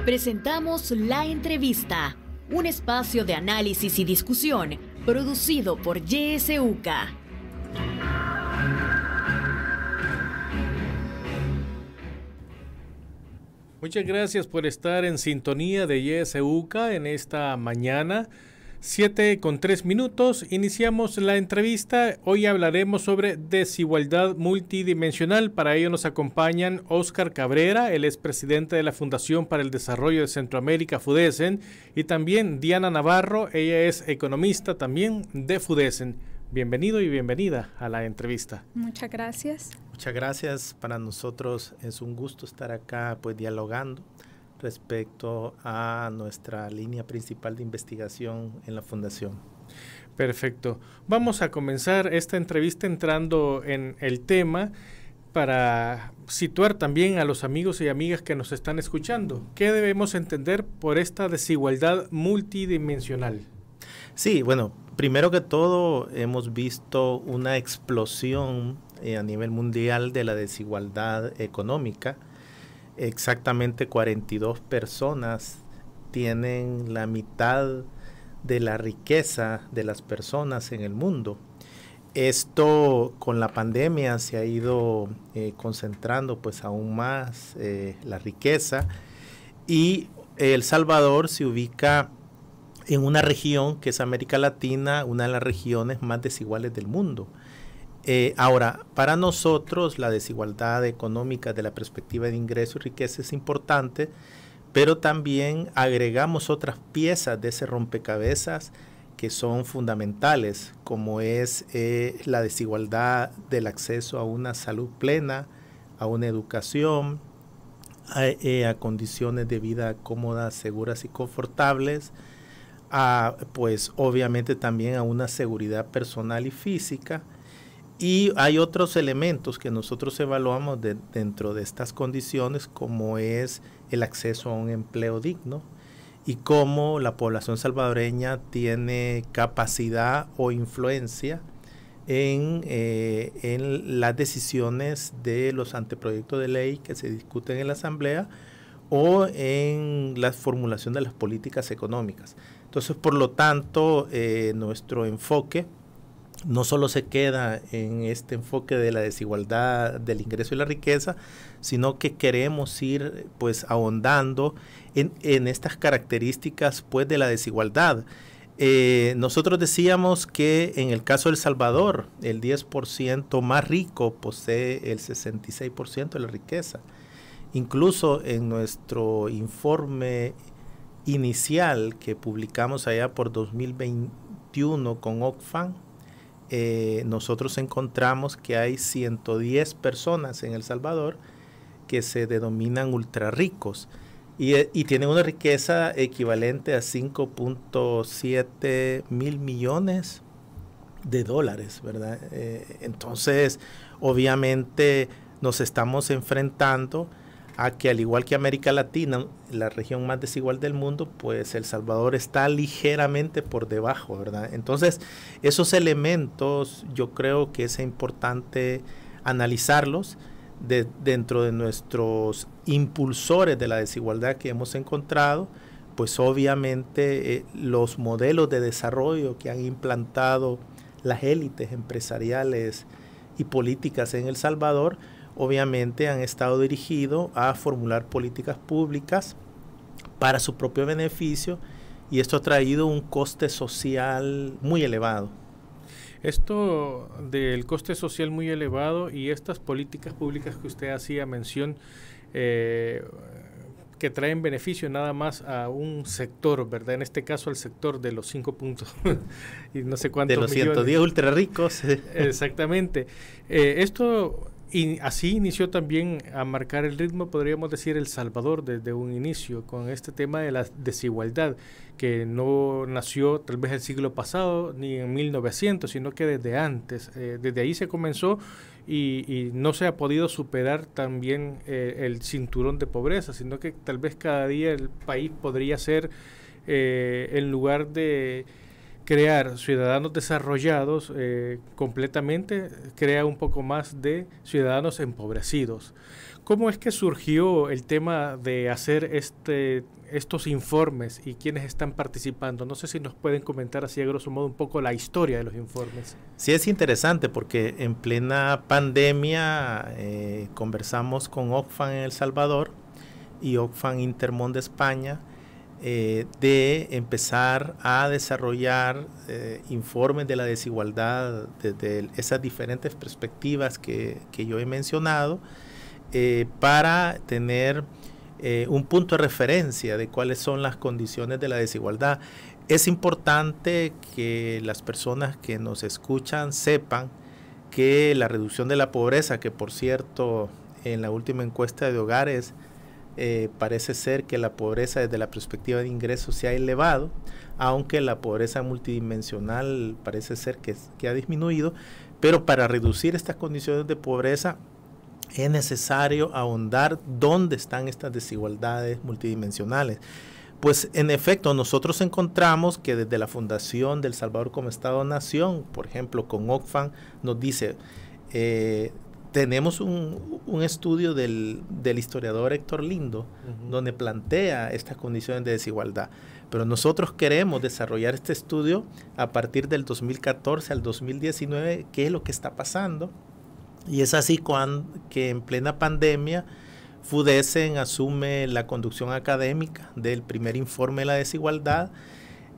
Presentamos La Entrevista, un espacio de análisis y discusión producido por YSUCA. Muchas gracias por estar en sintonía de YSUCA en esta mañana. 7:03. Iniciamos la entrevista. Hoy hablaremos sobre desigualdad multidimensional. Para ello nos acompañan Óscar Cabrera, él es presidente de la Fundación para el Desarrollo de Centroamérica, FUDESCEN, y también Diana Navarro, ella es economista también de FUDESCEN. Bienvenido y bienvenida a la entrevista. Muchas gracias. Muchas gracias. Para nosotros es un gusto estar acá dialogando respecto a nuestra línea principal de investigación en la Fundación. Perfecto. Vamos a comenzar esta entrevista entrando en el tema para situar también a los amigos y amigas que nos están escuchando. ¿Qué debemos entender por esta desigualdad multidimensional? Sí, bueno, primero que todo hemos visto una explosión a nivel mundial de la desigualdad económica. Exactamente 42 personas tienen la mitad de la riqueza de las personas en el mundo. Esto con la pandemia se ha ido concentrando aún más la riqueza, y El Salvador se ubica en una región que es América Latina, una de las regiones más desiguales del mundo. Ahora, para nosotros la desigualdad económica de la perspectiva de ingreso y riqueza es importante, pero también agregamos otras piezas de ese rompecabezas que son fundamentales, como es la desigualdad del acceso a una salud plena, a una educación, a condiciones de vida cómodas, seguras y confortables, obviamente también a una seguridad personal y física. Y hay otros elementos que nosotros evaluamos dentro de estas condiciones, como es el acceso a un empleo digno y cómo la población salvadoreña tiene capacidad o influencia en las decisiones de los anteproyectos de ley que se discuten en la Asamblea o en la formulación de las políticas económicas. Entonces, por lo tanto, nuestro enfoque no solo se queda en este enfoque de la desigualdad del ingreso y la riqueza, sino que queremos ir ahondando en estas características de la desigualdad. Nosotros decíamos que en el caso de El Salvador, el 10% más rico posee el 66% de la riqueza. Incluso en nuestro informe inicial que publicamos allá por 2021 con Oxfam, nosotros encontramos que hay 110 personas en El Salvador que se denominan ultra ricos y tienen una riqueza equivalente a 5.7 mil millones de dólares, ¿verdad? Entonces, obviamente nos estamos enfrentando a que, al igual que América Latina, la región más desigual del mundo, El Salvador está ligeramente por debajo, ¿verdad? Entonces, esos elementos yo creo que es importante analizarlos dentro de nuestros impulsores de la desigualdad que hemos encontrado. Obviamente los modelos de desarrollo que han implantado las élites empresariales y políticas en El Salvador obviamente han estado dirigidos a formular políticas públicas para su propio beneficio, y esto ha traído un coste social muy elevado. Esto del coste social muy elevado y estas políticas públicas que usted hacía mención, que traen beneficio nada más a un sector, ¿verdad? En este caso al sector de los 5 puntos y no sé cuántos millones. De los 110 ultra ricos. Exactamente. Esto... Y así inició también a marcar el ritmo, podríamos decir, El Salvador desde un inicio, con este tema de la desigualdad, que no nació tal vez el siglo pasado ni en 1900, sino que desde antes. Desde ahí se comenzó y no se ha podido superar también el cinturón de pobreza, sino que tal vez cada día el país podría ser, en lugar de crear ciudadanos desarrollados completamente crea un poco más de ciudadanos empobrecidos. ¿Cómo es que surgió el tema de hacer estos informes y quiénes están participando? No sé si nos pueden comentar así a grosso modo un poco la historia de los informes. Sí, es interesante porque en plena pandemia conversamos con Oxfam en El Salvador y Oxfam Intermón de España de empezar a desarrollar informes de la desigualdad desde esas diferentes perspectivas que yo he mencionado, para tener un punto de referencia de cuáles son las condiciones de la desigualdad. Es importante que las personas que nos escuchan sepan que la reducción de la pobreza, que por cierto en la última encuesta de hogares parece ser que la pobreza desde la perspectiva de ingresos se ha elevado, aunque la pobreza multidimensional parece ser que ha disminuido, pero para reducir estas condiciones de pobreza es necesario ahondar dónde están estas desigualdades multidimensionales. Pues en efecto nosotros encontramos que desde la fundación de El Salvador como Estado-Nación, por ejemplo con Oxfam, nos dice, tenemos un estudio del historiador Héctor Lindo, donde plantea estas condiciones de desigualdad, pero nosotros queremos desarrollar este estudio a partir del 2014 al 2019, qué es lo que está pasando. Y es así que en plena pandemia FUDESEN asume la conducción académica del primer informe de la desigualdad,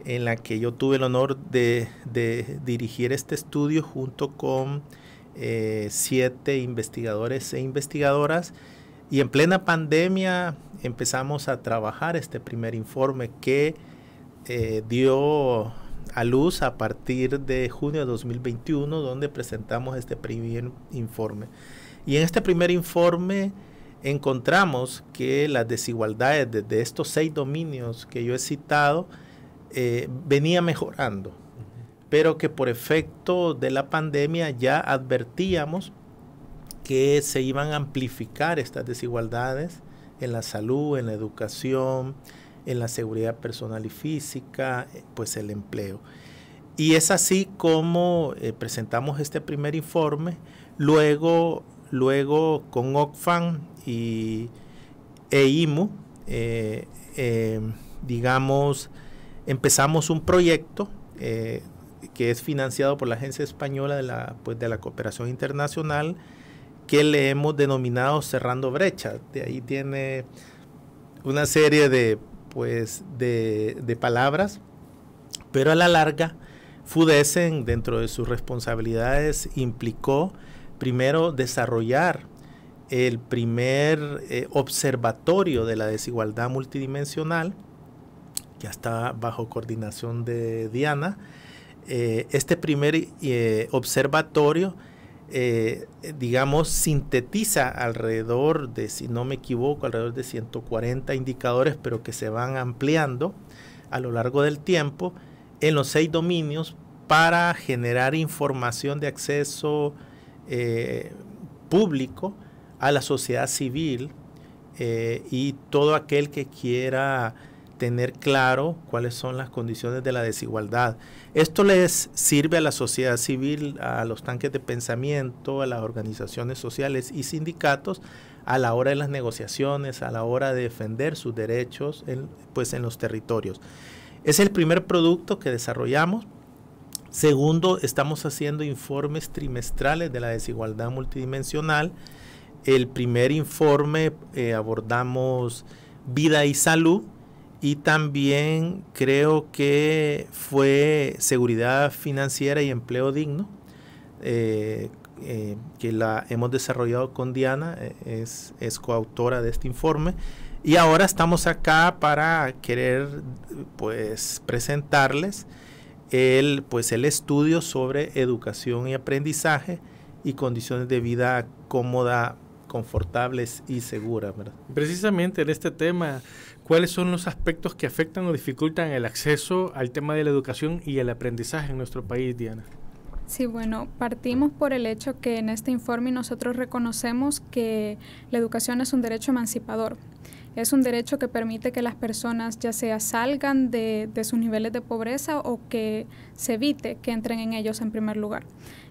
en la que yo tuve el honor de dirigir este estudio junto con 7 investigadores e investigadoras. Y en plena pandemia empezamos a trabajar este primer informe que dio a luz a partir de junio de 2021, donde presentamos este primer informe. Y en este primer informe encontramos que las desigualdades desde estos 6 dominios que yo he citado venía mejorando, pero que por efecto de la pandemia ya advertíamos que se iban a amplificar estas desigualdades en la salud, en la educación, en la seguridad personal y física, pues el empleo. Y es así como presentamos este primer informe. Luego con Oxfam e IMU, empezamos un proyecto que es financiado por la Agencia Española de la Cooperación Internacional, que le hemos denominado Cerrando Brechas. De ahí tiene una serie de palabras, pero a la larga FUDESEN, dentro de sus responsabilidades, implicó primero desarrollar el primer observatorio de la desigualdad multidimensional, que está bajo coordinación de Diana. Este primer observatorio sintetiza alrededor de, si no me equivoco, alrededor de 140 indicadores, pero que se van ampliando a lo largo del tiempo en los 6 dominios para generar información de acceso público a la sociedad civil y todo aquel que quiera tener claro cuáles son las condiciones de la desigualdad. Esto les sirve a la sociedad civil, a los tanques de pensamiento, a las organizaciones sociales y sindicatos a la hora de las negociaciones, a la hora de defender sus derechos en los territorios. Es el primer producto que desarrollamos. Segundo, estamos haciendo informes trimestrales de la desigualdad multidimensional. El primer informe abordamos vida y salud, y también creo que fue seguridad financiera y empleo digno, que la hemos desarrollado con Diana, es coautora de este informe. Y ahora estamos acá para querer presentarles el estudio sobre educación y aprendizaje y condiciones de vida cómoda, confortables y seguras, ¿verdad? Precisamente en este tema, ¿cuáles son los aspectos que afectan o dificultan el acceso al tema de la educación y el aprendizaje en nuestro país, Diana? Sí, bueno, partimos por el hecho que en este informe nosotros reconocemos que la educación es un derecho emancipador Es un derecho que permite que las personas ya sea salgan de sus niveles de pobreza o que se evite que entren en ellos en primer lugar.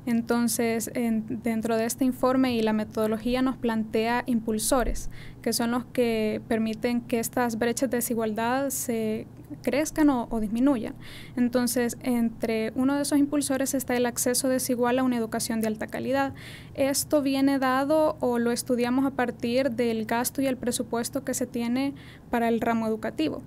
Entonces, dentro de este informe y la metodología nos plantea impulsores, que son los que permiten que estas brechas de desigualdad se crezcan o disminuyan. Entonces, entre uno de esos impulsores está el acceso desigual a una educación de alta calidad. Esto viene dado o lo estudiamos a partir del gasto y el presupuesto que se tiene para el ramo educativo.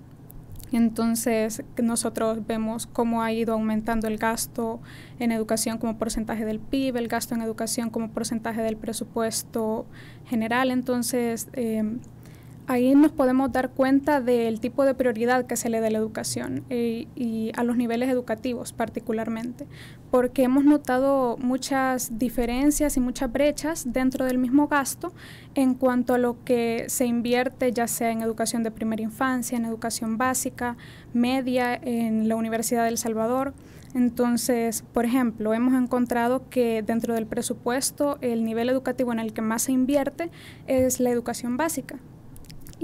Entonces, nosotros vemos cómo ha ido aumentando el gasto en educación como porcentaje del PIB, el gasto en educación como porcentaje del presupuesto general. Entonces, ahí nos podemos dar cuenta del tipo de prioridad que se le da a la educación y a los niveles educativos particularmente, porque hemos notado muchas diferencias y muchas brechas dentro del mismo gasto en cuanto a lo que se invierte, ya sea en educación de primera infancia, en educación básica, media, en la Universidad de El Salvador. Entonces, por ejemplo, hemos encontrado que dentro del presupuesto el nivel educativo en el que más se invierte es la educación básica.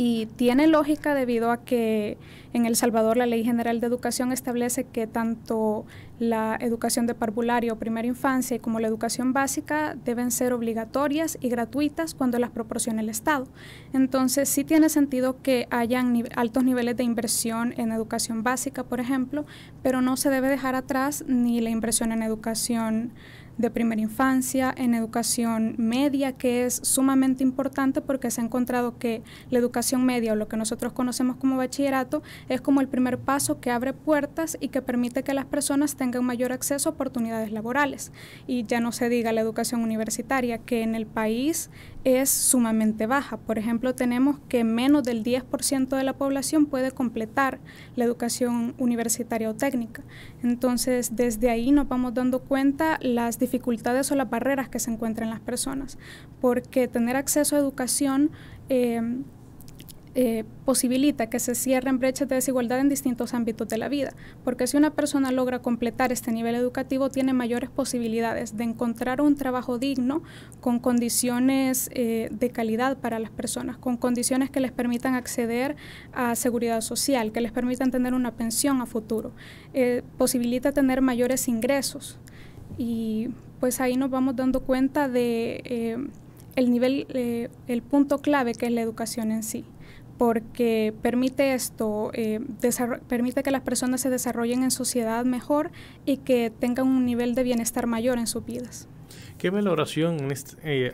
Y tiene lógica debido a que en El Salvador la Ley General de Educación establece que tanto la educación de parvulario o primera infancia como la educación básica deben ser obligatorias y gratuitas cuando las proporcione el Estado. Entonces sí tiene sentido que hayan altos niveles de inversión en educación básica, por ejemplo, pero no se debe dejar atrás ni la inversión en educación de primera infancia, en educación media, que es sumamente importante porque se ha encontrado que la educación media o lo que nosotros conocemos como bachillerato es como el primer paso que abre puertas y que permite que las personas tengan mayor acceso a oportunidades laborales. Y ya no se diga la educación universitaria, que en el país es sumamente baja. Por ejemplo, tenemos que menos del 10% de la población puede completar la educación universitaria o técnica. Entonces, desde ahí nos vamos dando cuenta las dificultades o las barreras que se encuentran las personas, porque tener acceso a educación posibilita que se cierren brechas de desigualdad en distintos ámbitos de la vida, porque si una persona logra completar este nivel educativo tiene mayores posibilidades de encontrar un trabajo digno con condiciones de calidad para las personas, con condiciones que les permitan acceder a seguridad social, que les permitan tener una pensión a futuro, posibilita tener mayores ingresos y pues ahí nos vamos dando cuenta de el punto clave que es la educación en sí, porque permite esto, permite que las personas se desarrollen en sociedad mejor y que tengan un nivel de bienestar mayor en sus vidas. ¿Qué valoración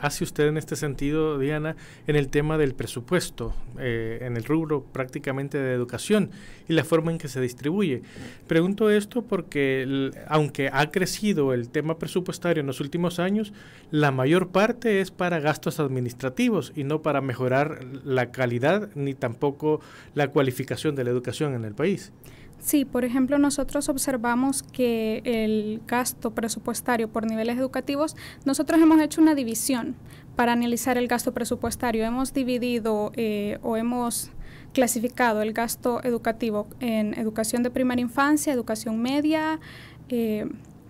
hace usted en este sentido, Diana, en el tema del presupuesto, en el rubro prácticamente de educación y la forma en que se distribuye? Pregunto esto porque, aunque ha crecido el tema presupuestario en los últimos años, la mayor parte es para gastos administrativos y no para mejorar la calidad ni tampoco la cualificación de la educación en el país. Sí, por ejemplo, nosotros observamos que el gasto presupuestario por niveles educativos, nosotros hemos hecho una división para analizar el gasto presupuestario. Hemos dividido o hemos clasificado el gasto educativo en educación de primera infancia, educación media,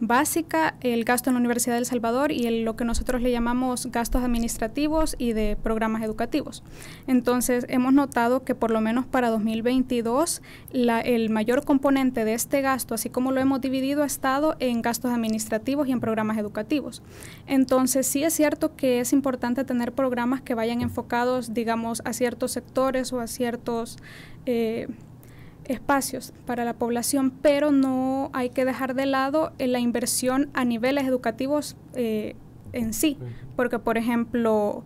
básica, el gasto en la Universidad de El Salvador y lo que nosotros le llamamos gastos administrativos y de programas educativos. Entonces, hemos notado que por lo menos para 2022 el mayor componente de este gasto, así como lo hemos dividido, ha estado en gastos administrativos y en programas educativos. Entonces, sí es cierto que es importante tener programas que vayan enfocados, digamos, a ciertos sectores o a ciertos espacios para la población, pero no hay que dejar de lado la inversión a niveles educativos en sí, porque por ejemplo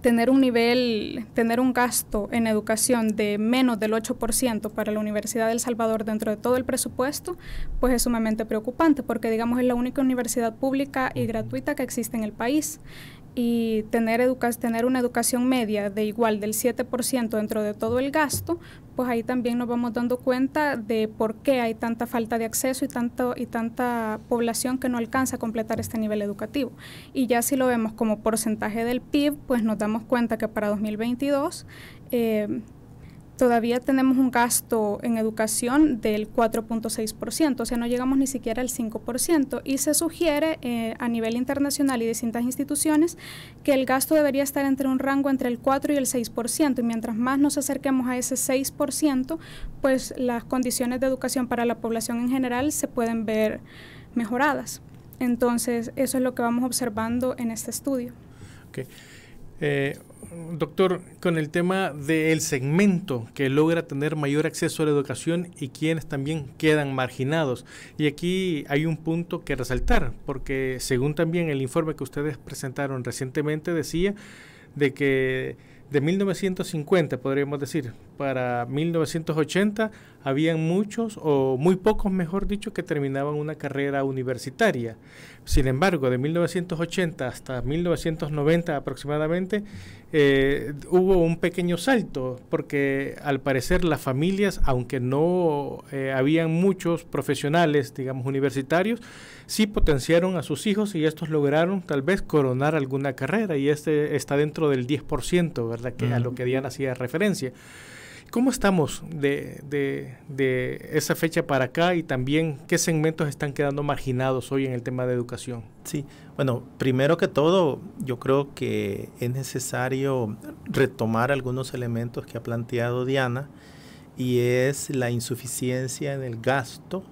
tener un gasto en educación de menos del 8% para la Universidad de El Salvador dentro de todo el presupuesto, pues es sumamente preocupante, porque digamos es la única universidad pública y gratuita que existe en el país. Y tener una educación media de igual del 7% dentro de todo el gasto, pues ahí también nos vamos dando cuenta de por qué hay tanta falta de acceso y tanta población que no alcanza a completar este nivel educativo. Y ya si lo vemos como porcentaje del PIB, pues nos damos cuenta que para 2022 todavía tenemos un gasto en educación del 4.6%, o sea, no llegamos ni siquiera al 5%, y se sugiere a nivel internacional y distintas instituciones que el gasto debería estar entre un rango entre el 4 y el 6%, y mientras más nos acerquemos a ese 6%, pues las condiciones de educación para la población en general se pueden ver mejoradas. Entonces, eso es lo que vamos observando en este estudio. Okay. Doctor, con el tema del segmento que logra tener mayor acceso a la educación y quienes también quedan marginados. Y aquí hay un punto que resaltar, porque según también el informe que ustedes presentaron recientemente decía de que de 1950, podríamos decir, para 1980, habían muchos, o muy pocos, mejor dicho, que terminaban una carrera universitaria. Sin embargo, de 1980 hasta 1990 aproximadamente, hubo un pequeño salto, porque al parecer las familias, aunque no habían muchos profesionales, digamos, universitarios, sí potenciaron a sus hijos y estos lograron tal vez coronar alguna carrera, y este está dentro del 10%, ¿verdad? Que a lo que Diana hacía referencia. ¿Cómo estamos de esa fecha para acá, y también qué segmentos están quedando marginados hoy en el tema de educación? Sí, bueno, primero que todo, yo creo que es necesario retomar algunos elementos que ha planteado Diana, y es la insuficiencia en el gasto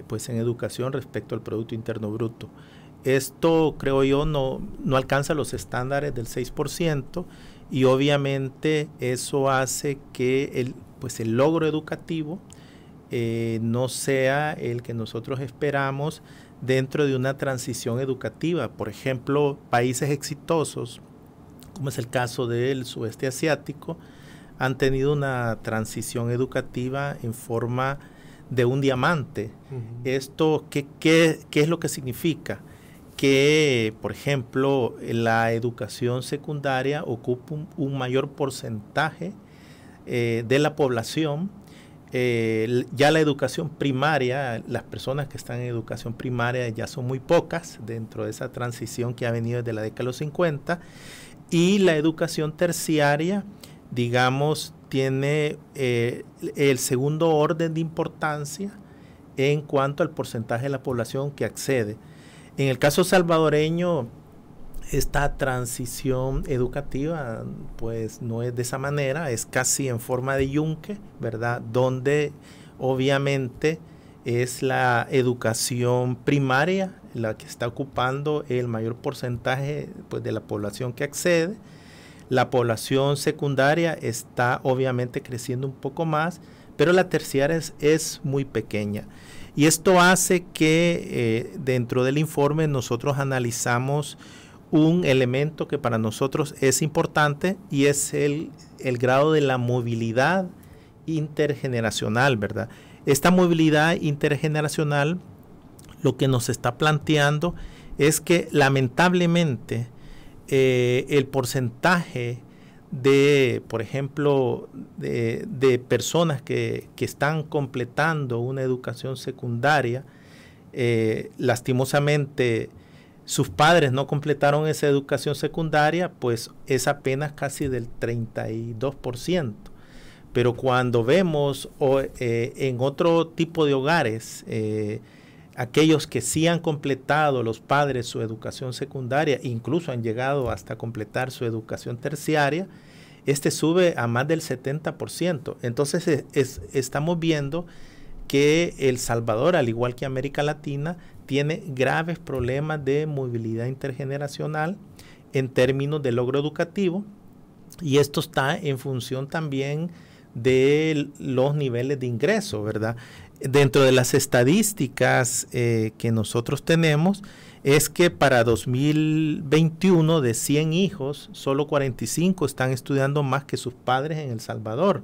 pues en educación respecto al Producto Interno Bruto. Esto, creo yo, no alcanza los estándares del 6%, y obviamente eso hace que el logro educativo no sea el que nosotros esperamos dentro de una transición educativa. Por ejemplo, países exitosos, como es el caso del sudeste asiático, han tenido una transición educativa en forma de un diamante. Esto, ¿qué es lo que significa? Que, por ejemplo, la educación secundaria ocupa un mayor porcentaje de la población. Ya la educación primaria, las personas que están en educación primaria ya son muy pocas dentro de esa transición que ha venido desde la década de los 50, y la educación terciaria, digamos, tiene el segundo orden de importancia en cuanto al porcentaje de la población que accede. En el caso salvadoreño, esta transición educativa pues no es de esa manera, es casi en forma de yunque, ¿verdad? Donde obviamente es la educación primaria la que está ocupando el mayor porcentaje pues, de la población que accede. La población secundaria está obviamente creciendo un poco más, pero la terciaria es muy pequeña. Y esto hace que dentro del informe nosotros analizamos un elemento que para nosotros es importante, y es el grado de la movilidad intergeneracional, ¿verdad? Esta movilidad intergeneracional lo que nos está planteando es que lamentablemente el porcentaje de, por ejemplo, de personas que están completando una educación secundaria, lastimosamente sus padres no completaron esa educación secundaria, pues es apenas casi del 32%. Pero cuando vemos en otro tipo de hogares, aquellos que sí han completado los padres su educación secundaria, incluso han llegado hasta completar su educación terciaria, sube a más del 70%. Entonces estamos viendo que El Salvador, al igual que América Latina, tiene graves problemas de movilidad intergeneracional en términos de logro educativo, y esto está en función también de los niveles de ingreso, ¿verdad? Dentro de las estadísticas que nosotros tenemos, es que para 2021 de 100 hijos, solo 45 están estudiando más que sus padres en El Salvador.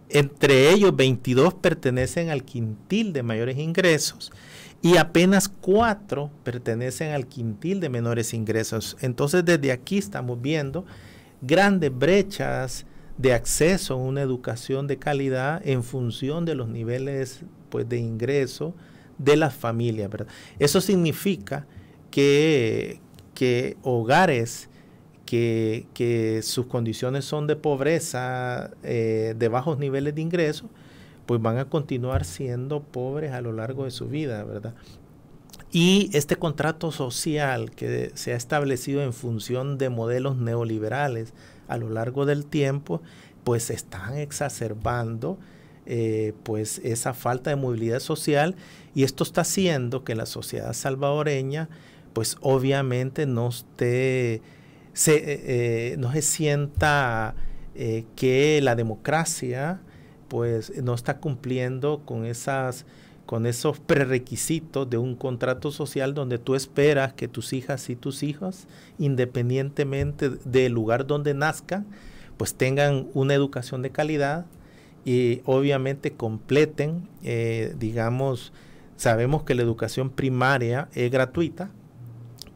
Entre ellos, 22 pertenecen al quintil de mayores ingresos y apenas 4 pertenecen al quintil de menores ingresos. Entonces, desde aquí estamos viendo grandes brechas de acceso a una educación de calidad en función de los niveles pues, de ingreso de las familias, ¿verdad? Eso significa que hogares que sus condiciones son de pobreza, de bajos niveles de ingresos, pues van a continuar siendo pobres a lo largo de su vida, ¿verdad? Y este contrato social que se ha establecido en función de modelos neoliberales a lo largo del tiempo, pues están exacerbando pues esa falta de movilidad social, y esto está haciendo que la sociedad salvadoreña pues obviamente no se sienta que la democracia pues no está cumpliendo con esos prerequisitos de un contrato social donde tú esperas que tus hijas y tus hijos, independientemente del lugar donde nazcan, pues tengan una educación de calidad y obviamente completen, digamos, sabemos que la educación primaria es gratuita,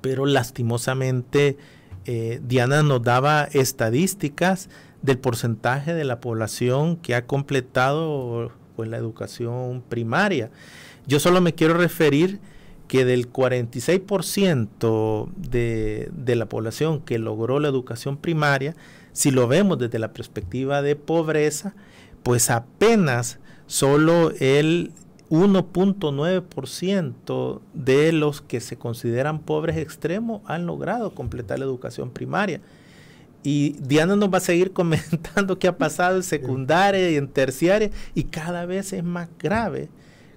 pero lastimosamente Diana nos daba estadísticas del porcentaje de la población que ha completado pues la educación primaria. Yo solo me quiero referir que del 46% de la población que logró la educación primaria, si lo vemos desde la perspectiva de pobreza, pues apenas solo el 1.9% de los que se consideran pobres extremos han logrado completar la educación primaria. Y Diana nos va a seguir comentando qué ha pasado en secundaria y en terciaria, y cada vez es más grave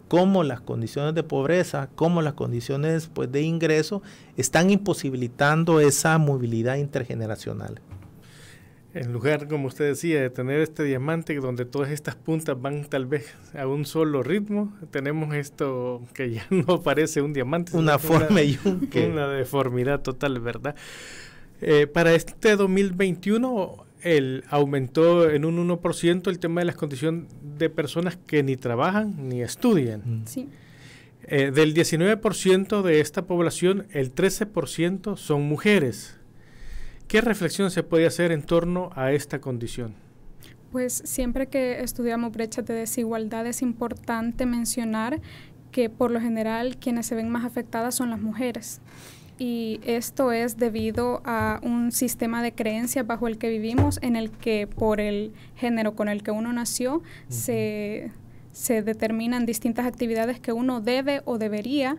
cómo las condiciones de pobreza, cómo las condiciones pues, de ingreso están imposibilitando esa movilidad intergeneracional. En lugar, como usted decía, de tener este diamante donde todas estas puntas van tal vez a un solo ritmo, tenemos esto que ya no parece un diamante. Una forma y una deformidad total, ¿verdad? Para este 2021 aumentó en un 1% el tema de las condiciones de personas que ni trabajan ni estudian. Sí. Del 19% de esta población, el 13% son mujeres. ¿Qué reflexión se puede hacer en torno a esta condición? Pues siempre que estudiamos brechas de desigualdad es importante mencionar que por lo general quienes se ven más afectadas son las mujeres. Y esto es debido a un sistema de creencias bajo el que vivimos, en el que por el género con el que uno nació se determinan distintas actividades que uno debe o debería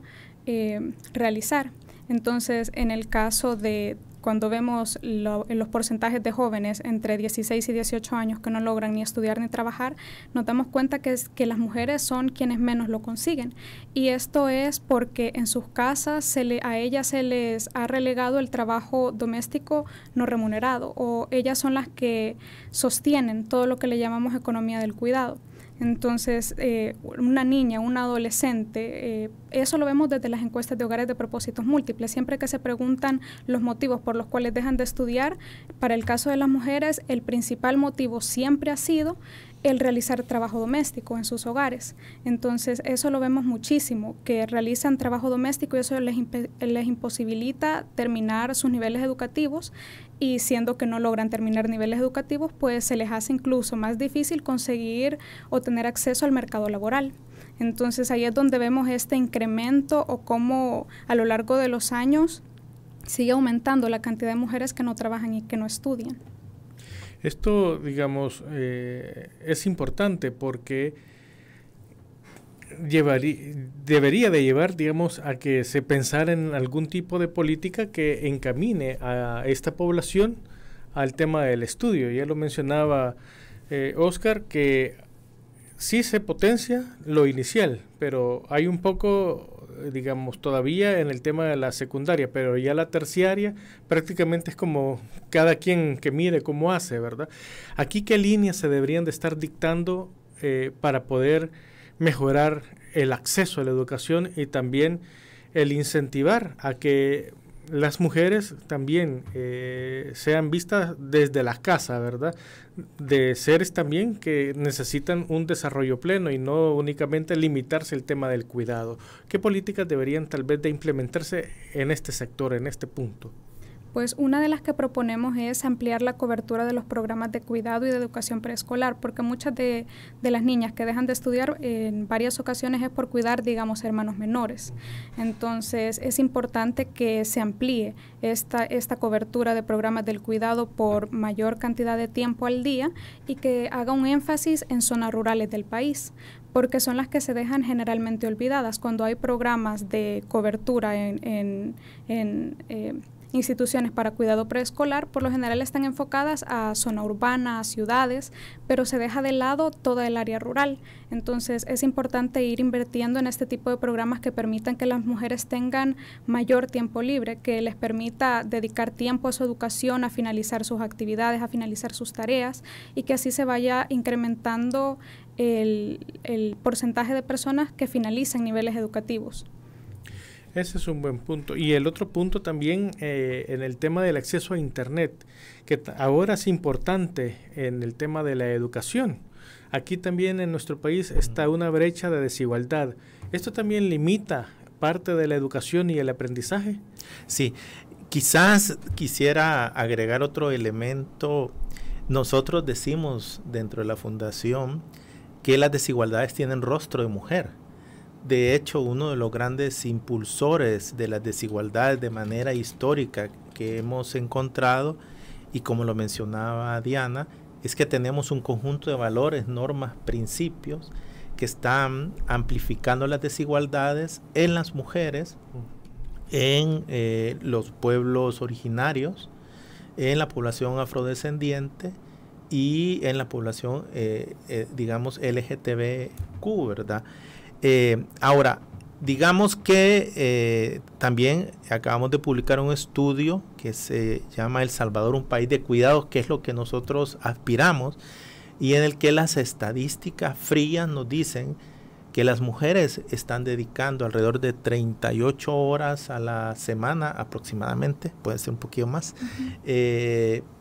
realizar. Entonces, en el caso de cuando vemos los porcentajes de jóvenes entre 16 y 18 años que no logran ni estudiar ni trabajar, nos damos cuenta que las mujeres son quienes menos lo consiguen. Y esto es porque en sus casas a ellas se les ha relegado el trabajo doméstico no remunerado, o ellas son las que sostienen todo lo que le llamamos economía del cuidado. Entonces, una niña, un adolescente, eso lo vemos desde las encuestas de hogares de propósitos múltiples. Siempre que se preguntan los motivos por los cuales dejan de estudiar, para el caso de las mujeres, el principal motivo siempre ha sido el realizar trabajo doméstico en sus hogares. Entonces, eso lo vemos muchísimo, que realizan trabajo doméstico y eso les imposibilita terminar sus niveles educativos, y siendo que no logran terminar niveles educativos, pues se les hace incluso más difícil conseguir o tener acceso al mercado laboral. Entonces, ahí es donde vemos este incremento o cómo a lo largo de los años sigue aumentando la cantidad de mujeres que no trabajan y que no estudian. Esto, digamos, es importante porque debería de llevar, digamos, a que se pensara en algún tipo de política que encamine a esta población al tema del estudio. Ya lo mencionaba Oscar, que sí se potencia lo inicial, pero hay un poco, digamos, todavía en el tema de la secundaria, pero ya la terciaria prácticamente es como cada quien que mire cómo hace, ¿verdad? Aquí, ¿qué líneas se deberían de estar dictando para poder mejorar el acceso a la educación y también el incentivar a que las mujeres también sean vistas desde la casa, ¿verdad? De seres también que necesitan un desarrollo pleno y no únicamente limitarse el tema del cuidado. ¿Qué políticas deberían tal vez de implementarse en este sector, en este punto? Pues una de las que proponemos es ampliar la cobertura de los programas de cuidado y de educación preescolar, porque muchas de las niñas que dejan de estudiar en varias ocasiones es por cuidar, digamos, hermanos menores. Entonces es importante que se amplíe esta cobertura de programas del cuidado por mayor cantidad de tiempo al día y que haga un énfasis en zonas rurales del país, porque son las que se dejan generalmente olvidadas. Cuando hay programas de cobertura en instituciones para cuidado preescolar, por lo general están enfocadas a zona urbana, a ciudades, pero se deja de lado toda el área rural. Entonces es importante ir invirtiendo en este tipo de programas que permitan que las mujeres tengan mayor tiempo libre, que les permita dedicar tiempo a su educación, a finalizar sus actividades, a finalizar sus tareas, y que así se vaya incrementando el porcentaje de personas que finalicen niveles educativos. Ese es un buen punto. Y el otro punto también en el tema del acceso a Internet, que ahora es importante en el tema de la educación. Aquí también en nuestro país está una brecha de desigualdad. ¿Esto también limita parte de la educación y el aprendizaje? Sí, quizás quisiera agregar otro elemento. Nosotros decimos dentro de la fundación que las desigualdades tienen rostro de mujer. De hecho, uno de los grandes impulsores de las desigualdades de manera histórica que hemos encontrado, y como lo mencionaba Diana, es que tenemos un conjunto de valores, normas, principios que están amplificando las desigualdades en las mujeres, en los pueblos originarios, en la población afrodescendiente y en la población, digamos, LGTBQ, ¿verdad? Ahora, digamos que también acabamos de publicar un estudio que se llama El Salvador, un país de cuidados, que es lo que nosotros aspiramos, y en el que las estadísticas frías nos dicen que las mujeres están dedicando alrededor de 38 horas a la semana aproximadamente, puede ser un poquito más,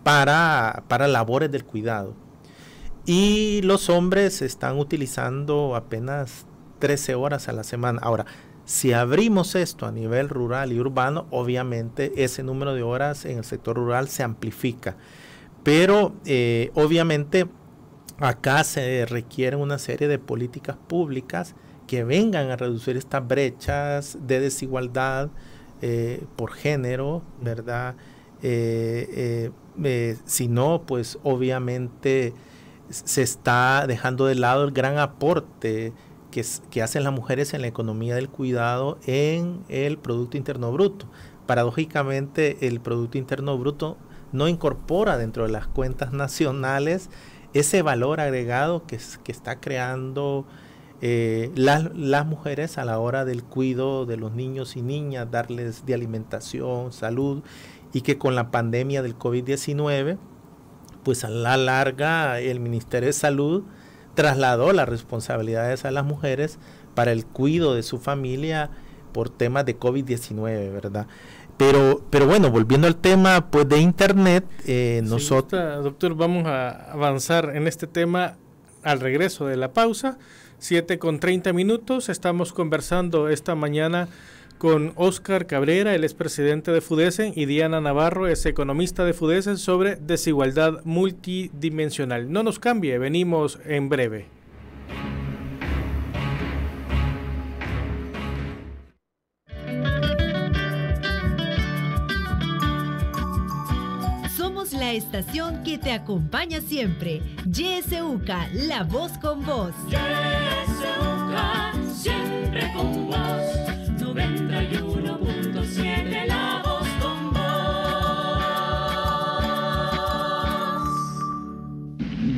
para labores del cuidado. Y los hombres están utilizando apenas 13 horas a la semana. Ahora, si abrimos esto a nivel rural y urbano, obviamente ese número de horas en el sector rural se amplifica. Pero obviamente acá se requieren una serie de políticas públicas que vengan a reducir estas brechas de desigualdad por género, ¿verdad? Si no, pues obviamente se está dejando de lado el gran aporte que hacen las mujeres en la economía del cuidado en el Producto Interno Bruto. Paradójicamente, el Producto Interno Bruto no incorpora dentro de las cuentas nacionales ese valor agregado que está creando las mujeres a la hora del cuidado de los niños y niñas, darles de alimentación, salud, y que con la pandemia del COVID-19, pues a la larga el Ministerio de Salud trasladó las responsabilidades a las mujeres para el cuidado de su familia por temas de COVID-19, ¿verdad? Pero bueno, volviendo al tema pues de Internet, nosotros... Doctor, vamos a avanzar en este tema al regreso de la pausa, 7:30. Estamos conversando esta mañana con Óscar Cabrera, el expresidente de FUDESEN, y Diana Navarro, es economista de FUDESEN, sobre desigualdad multidimensional. No nos cambie, venimos en breve. Somos la estación que te acompaña siempre. YSUCA, la voz con vos. YSUCA, siempre con vos. 91.7, la voz con vos.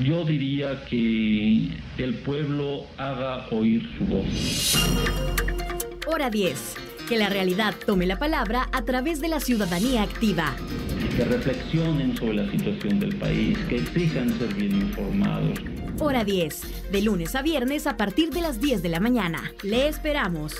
Yo diría que el pueblo haga oír su voz. Hora 10. Que la realidad tome la palabra a través de la ciudadanía activa. Que reflexionen sobre la situación del país, que exijan ser bien informados. Hora 10. De lunes a viernes a partir de las 10 de la mañana. Le esperamos.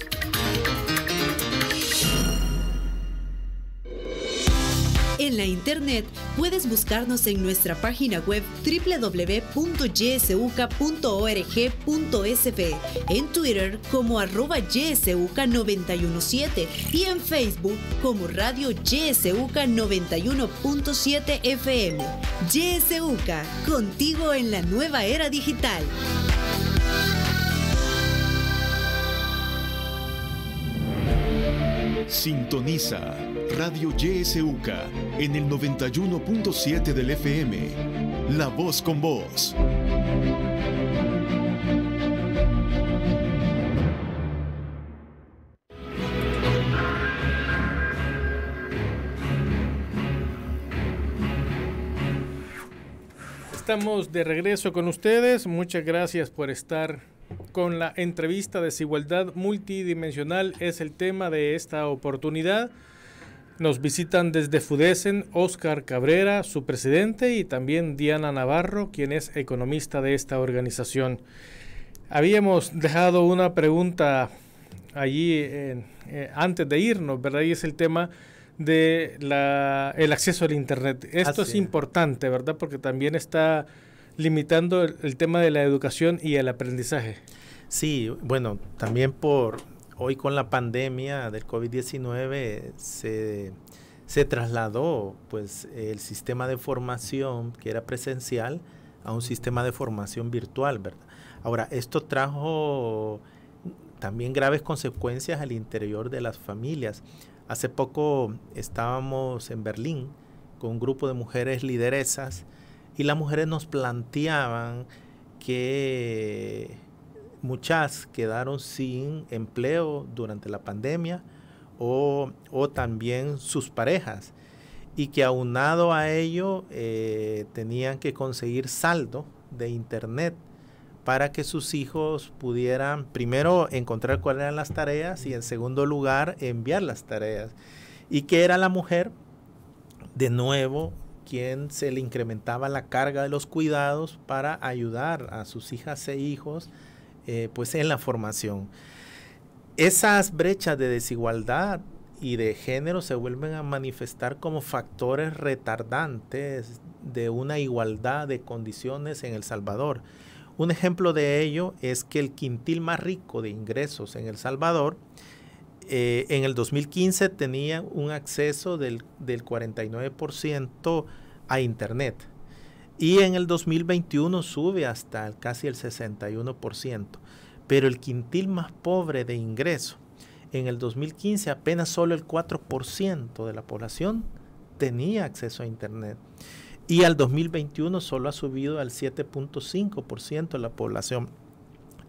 En en la internet, puedes buscarnos en nuestra página web www.ysuca.org.sb, en Twitter como @ysuca917 y en Facebook como Radio YSUCA 91.7 FM. YSUCA, contigo en la nueva era digital. Sintoniza Radio YSUCA en el 91.7 del FM. La voz con vos. Estamos de regreso con ustedes. Muchas gracias por estar con la entrevista. Desigualdad multidimensional es el tema de esta oportunidad. Nos visitan desde FUDESEN Óscar Cabrera, su presidente, y también Diana Navarro, quien es economista de esta organización. Habíamos dejado una pregunta allí antes de irnos, ¿verdad? Y es el tema de el acceso al Internet. Esto es importante, ¿verdad? Porque también está limitando el tema de la educación y el aprendizaje. Sí, bueno, también hoy con la pandemia del COVID-19 se trasladó pues el sistema de formación que era presencial a un sistema de formación virtual, ¿verdad? Ahora, esto trajo también graves consecuencias al interior de las familias. Hace poco estábamos en Berlín con un grupo de mujeres lideresas y las mujeres nos planteaban que muchas quedaron sin empleo durante la pandemia o también sus parejas, y que aunado a ello tenían que conseguir saldo de internet para que sus hijos pudieran primero encontrar cuáles eran las tareas y en segundo lugar enviar las tareas, y que era la mujer de nuevo quien se le incrementaba la carga de los cuidados para ayudar a sus hijas e hijos pues en la formación. Esas brechas de desigualdad y de género se vuelven a manifestar como factores retardantes de una igualdad de condiciones en El Salvador. Un ejemplo de ello es que el quintil más rico de ingresos en El Salvador en el 2015 tenía un acceso del 49% a Internet, y en el 2021 sube hasta casi el 61%, pero el quintil más pobre de ingreso en el 2015 apenas solo el 4% de la población tenía acceso a Internet. Y al 2021 solo ha subido al 7.5% de la población.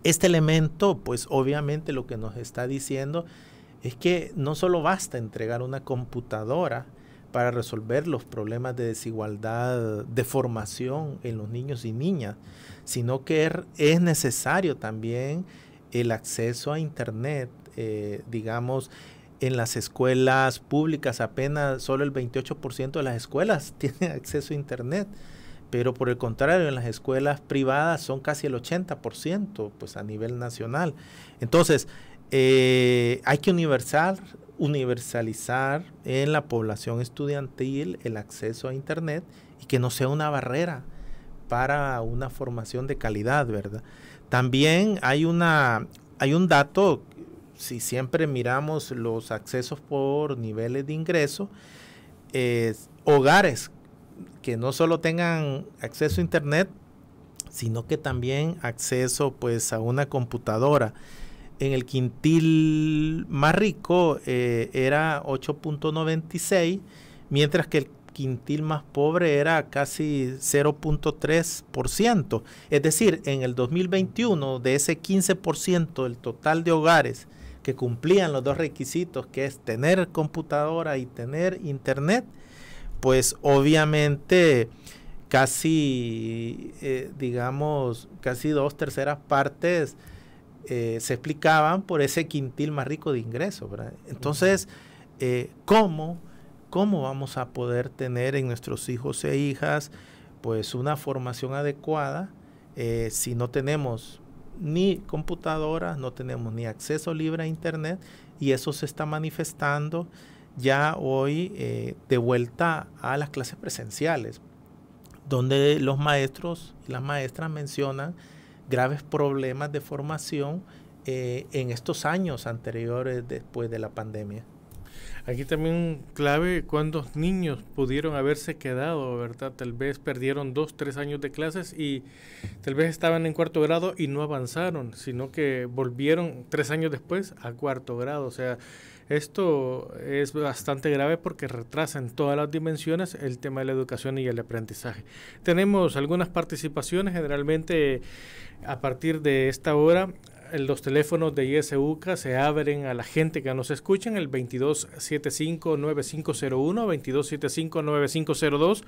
Este elemento, pues obviamente lo que nos está diciendo es que no solo basta entregar una computadora para resolver los problemas de desigualdad de formación en los niños y niñas, sino que es necesario también el acceso a Internet, digamos. En las escuelas públicas apenas solo el 28% de las escuelas tienen acceso a Internet, pero por el contrario en las escuelas privadas son casi el 80% pues a nivel nacional. Entonces hay que universalizar en la población estudiantil el acceso a Internet y que no sea una barrera para una formación de calidad, ¿verdad? También hay un dato. Si siempre miramos los accesos por niveles de ingreso, hogares que no solo tengan acceso a Internet, sino que también acceso pues a una computadora. En el quintil más rico era 8.96, mientras que el quintil más pobre era casi 0.3%. Es decir, en el 2021, de ese 15% del total de hogares que cumplían los dos requisitos, que es tener computadora y tener Internet, pues obviamente casi, casi 2/3 partes se explicaban por ese quintil más rico de ingresos, ¿verdad? Entonces, ¿cómo vamos a poder tener en nuestros hijos e hijas pues una formación adecuada si no tenemos ni computadoras, no tenemos ni acceso libre a Internet? Y eso se está manifestando ya hoy de vuelta a las clases presenciales, donde los maestros y las maestras mencionan graves problemas de formación en estos años anteriores después de la pandemia. Aquí también clave cuántos niños pudieron haberse quedado, ¿verdad? Tal vez perdieron 2, 3 años de clases y tal vez estaban en cuarto grado y no avanzaron, sino que volvieron 3 años después a cuarto grado. O sea, esto es bastante grave porque retrasa en todas las dimensiones el tema de la educación y el aprendizaje. Tenemos algunas participaciones, generalmente a partir de esta hora. Los teléfonos de YSUCA se abren a la gente que nos escucha en el 2275-9501, 2275-9502.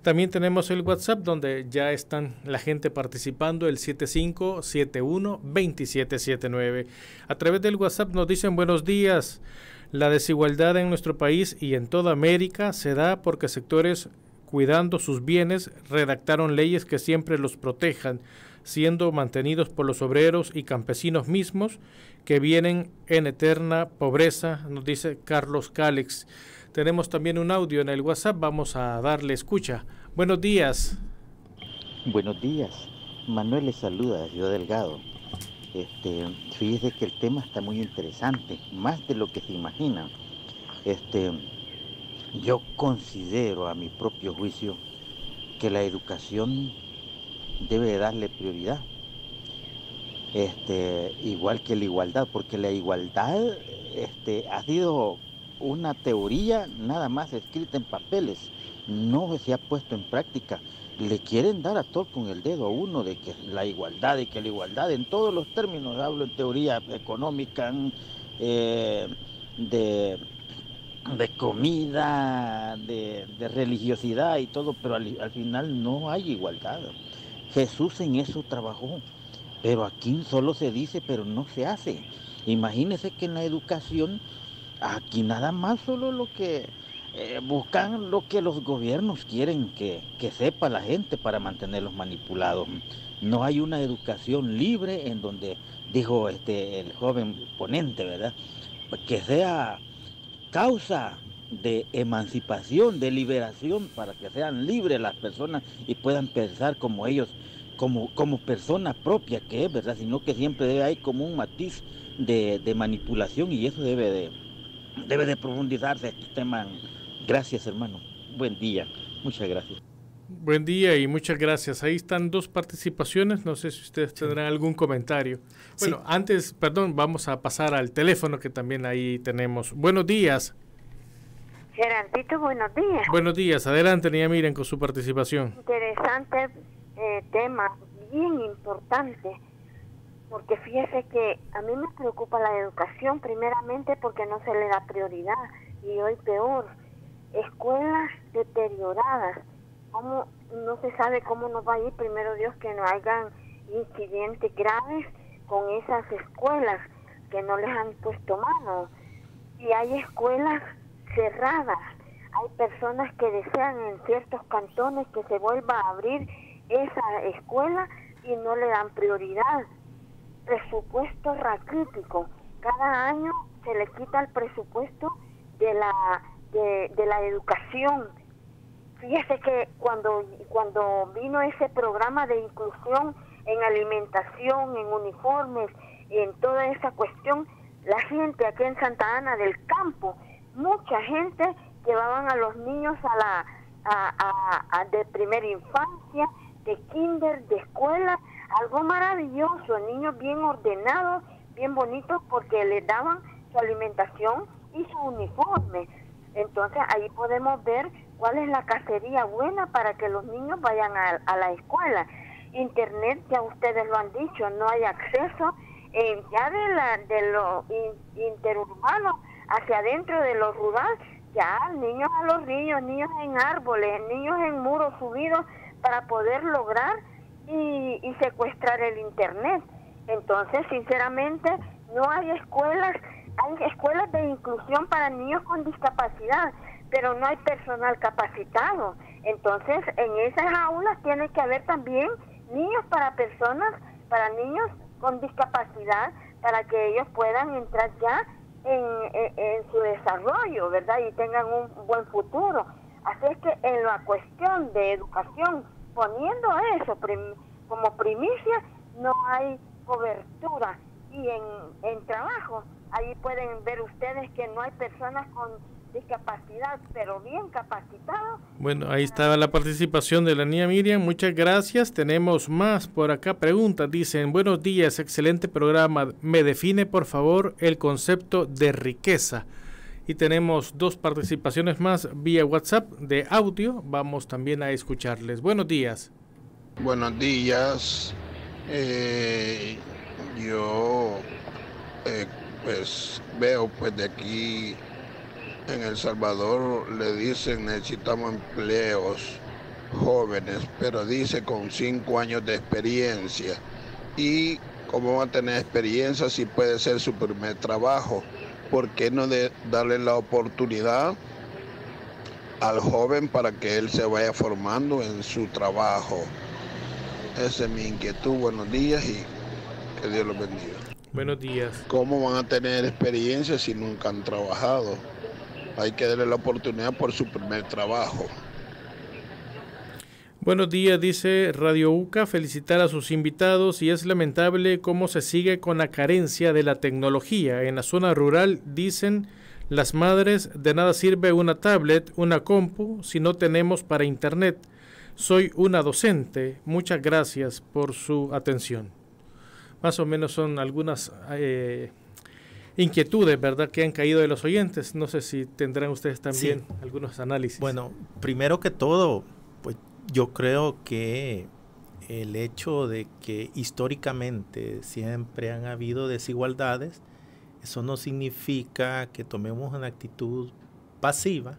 También tenemos el WhatsApp donde ya están la gente participando, el 7571-2779. A través del WhatsApp nos dicen buenos días. La desigualdad en nuestro país y en toda América se da porque sectores cuidando sus bienes redactaron leyes que siempre los protejan, siendo mantenidos por los obreros y campesinos mismos que vienen en eterna pobreza, nos dice Carlos Cálix. Tenemos también un audio en el WhatsApp, vamos a darle escucha. Buenos días. Buenos días, Manuel les saluda de Ciudad Delgado. Fíjese que el tema está muy interesante, más de lo que se imagina. Yo considero a mi propio juicio que la educación debe darle prioridad, igual que la igualdad, porque la igualdad ha sido una teoría nada más escrita en papeles, no se ha puesto en práctica. Le quieren dar a todo con el dedo a uno de que la igualdad y que la igualdad en todos los términos, hablo en teoría económica, de comida, de religiosidad y todo, pero al final no hay igualdad. Jesús en eso trabajó, pero aquí solo se dice, pero no se hace. Imagínense que en la educación, aquí nada más solo lo que buscan, lo que los gobiernos quieren que sepa la gente para mantenerlos manipulados. No hay una educación libre en donde, dijo el joven ponente, ¿verdad?, que sea causa de emancipación, de liberación, para que sean libres las personas y puedan pensar como ellos, como persona propia que es, ¿verdad? Sino que siempre debe haber como un matiz de manipulación, y eso debe de profundizarse este tema. Gracias, hermano. Buen día. Muchas gracias. Buen día y muchas gracias. Ahí están 2 participaciones. No sé si ustedes tendrán algún comentario. Bueno, antes, vamos a pasar al teléfono que también ahí tenemos. Buenos días. Gerantito, buenos días. Buenos días. Adelante, niña Miren, con su participación. Interesante tema, bien importante, porque fíjese que a mí me preocupa la educación, primeramente porque no se le da prioridad, y hoy peor, escuelas deterioradas. ¿Cómo? No se sabe cómo nos va a ir, primero Dios, que no hayan incidentes graves con esas escuelas que no les han puesto mano. Y hay escuelas cerradas, hay personas que desean en ciertos cantones que se vuelva a abrir esa escuela y no le dan prioridad. Presupuesto raquítico, cada año se le quita el presupuesto de la educación. Fíjese que cuando vino ese programa de inclusión en alimentación, en uniformes, en toda esa cuestión, la gente aquí en Santa Ana del Campo, mucha gente llevaban a los niños a de primera infancia, de kinder, de escuela, algo maravilloso, niños bien ordenados, bien bonitos, porque les daban su alimentación y su uniforme. Entonces ahí podemos ver cuál es la cacería buena para que los niños vayan a la escuela. Internet, ya ustedes lo han dicho, no hay acceso ya de lo interurbano hacia adentro de lo rural, ya niños a los ríos, niños en árboles, niños en muros subidos para poder lograr y secuestrar el internet. Entonces, sinceramente, no hay escuelas de inclusión para niños con discapacidad, pero no hay personal capacitado. Entonces, en esas aulas tiene que haber también niños para niños con discapacidad, para que ellos puedan entrar ya en su desarrollo, ¿verdad? Y tengan un buen futuro. Así es que en la cuestión de educación, poniendo eso como primicia, no hay cobertura. Y en trabajo, ahí pueden ver ustedes que no hay personas con discapacidad, pero bien capacitados. Bueno, ahí estaba la participación de la niña Miriam, muchas gracias. Tenemos más por acá preguntas, dicen: buenos días, excelente programa, me define por favor el concepto de riqueza. Y tenemos 2 participaciones más vía WhatsApp de audio, vamos también a escucharles. Buenos días. Buenos días, yo pues veo pues de aquí en El Salvador le dicen necesitamos empleos jóvenes, pero dice con 5 años de experiencia. ¿Y cómo va a tener experiencia si puede ser su primer trabajo? ¿Por qué no darle la oportunidad al joven para que él se vaya formando en su trabajo? Esa es mi inquietud. Buenos días y que Dios los bendiga. Buenos días. ¿Cómo van a tener experiencia si nunca han trabajado? Hay que darle la oportunidad por su primer trabajo. Buenos días, dice Radio UCA, felicitar a sus invitados, y es lamentable cómo se sigue con la carencia de la tecnología. En la zona rural, dicen las madres, de nada sirve una tablet, una compu, si no tenemos para internet. Soy una docente, muchas gracias por su atención. Más o menos son algunas inquietudes, ¿verdad?, que han caído de los oyentes. No sé si tendrán ustedes también algunos análisis. Bueno, primero que todo, pues yo creo que el hecho de que históricamente siempre han habido desigualdades, eso no significa que tomemos una actitud pasiva